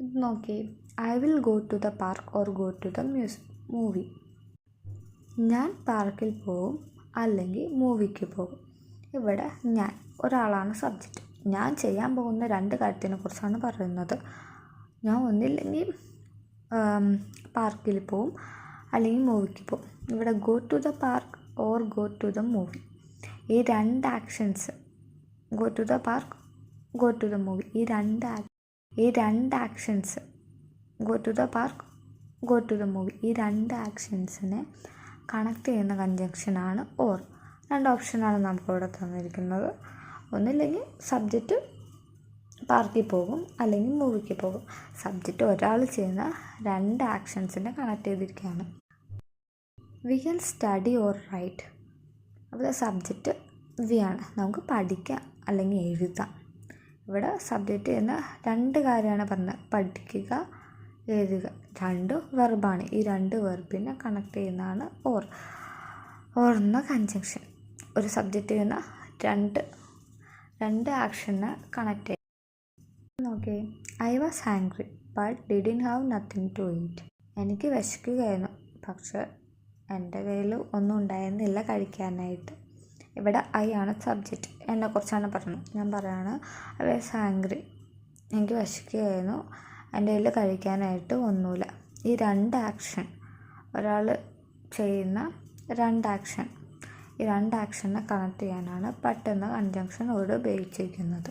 ഇത് നോക്കി, I will go to the park or go to the movie. ഞാൻ പാർക്കിൽ പോകും അല്ലെങ്കിൽ മൂവിക്ക് പോകും. ഇവിടെ ഞാൻ ഒരാളാണ് സബ്ജക്റ്റ്. ഞാൻ ചെയ്യാൻ പോകുന്ന രണ്ട് കാര്യത്തിനെ കുറിച്ചാണ് പറയുന്നത്. ഞാൻ ഒന്നില്ലെങ്കിൽ പാർക്കിൽ പോവും അല്ലെങ്കിൽ മൂവിക്ക് പോകും. ഇവിടെ go to the park or go to the movie, ഈ രണ്ട് actions, go to the park, go to the movie, ഈ രണ്ട് actions, go to the park, go to the movie, ഈ രണ്ട് ആക്ഷൻസിനെ കണക്ട് ചെയ്യുന്ന കൺജങ്ഷനാണ് ഓർ. രണ്ട് ഓപ്ഷനാണ് നമുക്കിവിടെ തന്നിരിക്കുന്നത്. ഒന്നില്ലെങ്കിൽ സബ്ജക്റ്റ് പാർക്കിൽ പോകും അല്ലെങ്കിൽ മൂവിക്ക് പോകും. സബ്ജക്റ്റ് ഒരാൾ ചെയ്യുന്ന രണ്ട് ആക്ഷൻസിനെ കണക്ട് ചെയ്തിരിക്കുകയാണ്. We can study or write. അവിടെ സബ്ജക്റ്റ് വി ആണ്, നമുക്ക് പഠിക്കാം അല്ലെങ്കിൽ എഴുതാം. ഇവിടെ സബ്ജക്റ്റ് ചെയ്യുന്ന രണ്ട് കാര്യമാണ് പറഞ്ഞത്, പഠിക്കുക, എഴുതുക. രണ്ട് വെർബാണ്. ഈ രണ്ട് വെർബിനെ കണക്ട് ചെയ്യുന്നതാണ് ഓർ. ഓർ എന്ന കൺജങ്ഷൻ ഒരു സബ്ജക്റ്റ് ചെയ്യുന്ന രണ്ട് ആക്ഷനെ കണക്ട് ചെയ്യും. Okay, I was hungry but didn't have nothing to eat. എനിക്ക് വിശക്കുകയായിരുന്നു, പക്ഷെ എൻ്റെ കയ്യിൽ ഒന്നും ഉണ്ടായിരുന്നില്ല കഴിക്കാനായിട്ട്. ഇവിടെ ഐ ആണ് സബ്ജക്റ്റ്, എന്നെക്കുറിച്ചാണ് പറഞ്ഞത്. ഞാൻ പറയാണ് ഐ വാസ് ഹാങ്ക്രി, എനിക്ക് വിശക്കുകയായിരുന്നു, എൻ്റെ കയ്യിൽ കഴിക്കാനായിട്ട് ഒന്നുമില്ല. ഈ രണ്ട് ആക്ഷൻ, ഒരാൾ ചെയ്യുന്ന രണ്ട് ആക്ഷൻ, ഈ രണ്ട് ആക്ഷനെ കണക്ട് ചെയ്യാനാണ് പെട്ടെന്ന് കൺജങ്ഷൻ ഇവിടെ ഉപയോഗിച്ചിരിക്കുന്നത്.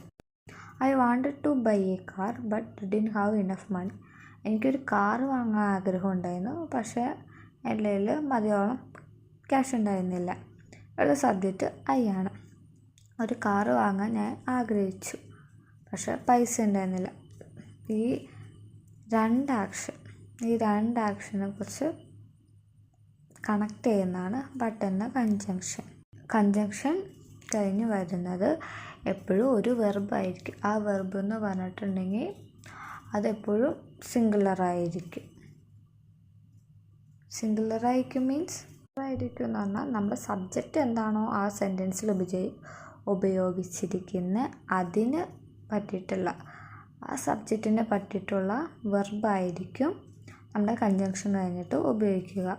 I wanted to buy a car but didn't have enough money. എനിക്കൊരു കാർ വാങ്ങാൻ ആഗ്രഹം ഉണ്ടായിരുന്നു, പക്ഷേ എൻ്റെ കയ്യിൽ മതിയോളം ക്യാഷ് ഉണ്ടായിരുന്നില്ല. ഇവിടെ സബ്ജക്റ്റ് ഐ ആണ്. ഒരു കാർ വാങ്ങാൻ ഞാൻ ആഗ്രഹിച്ചു, പക്ഷേ പൈസ ഉണ്ടായിരുന്നില്ല. ഈ രണ്ട് ആക്ഷനെ കുറിച്ച് കണക്ട് ചെയ്യുന്നതാണ് ബട്ട് എന്ന കൺജങ്ഷൻ. കൺജങ്ഷൻ കഴിഞ്ഞ് വരുന്നത് എപ്പോഴും ഒരു വെർബായിരിക്കും. ആ വെർബ് എന്ന് പറഞ്ഞിട്ടുണ്ടെങ്കിൽ അതെപ്പോഴും സിംഗുലറായിരിക്കും. സിംഗുലറായിരിക്കും മീൻസ് ആയിരിക്കും എന്ന് പറഞ്ഞാൽ നമ്മുടെ സബ്ജക്റ്റ് എന്താണോ ആ സെൻറ്റൻസിൽ ഉപയോഗിച്ചിരിക്കുന്ന അതിന് പറ്റിയിട്ടുള്ള, ആ സബ്ജക്റ്റിനെ പറ്റിയിട്ടുള്ള വെർബായിരിക്കും നമ്മുടെ കൺജങ്ഷൻ കഴിഞ്ഞിട്ട് ഉപയോഗിക്കുക.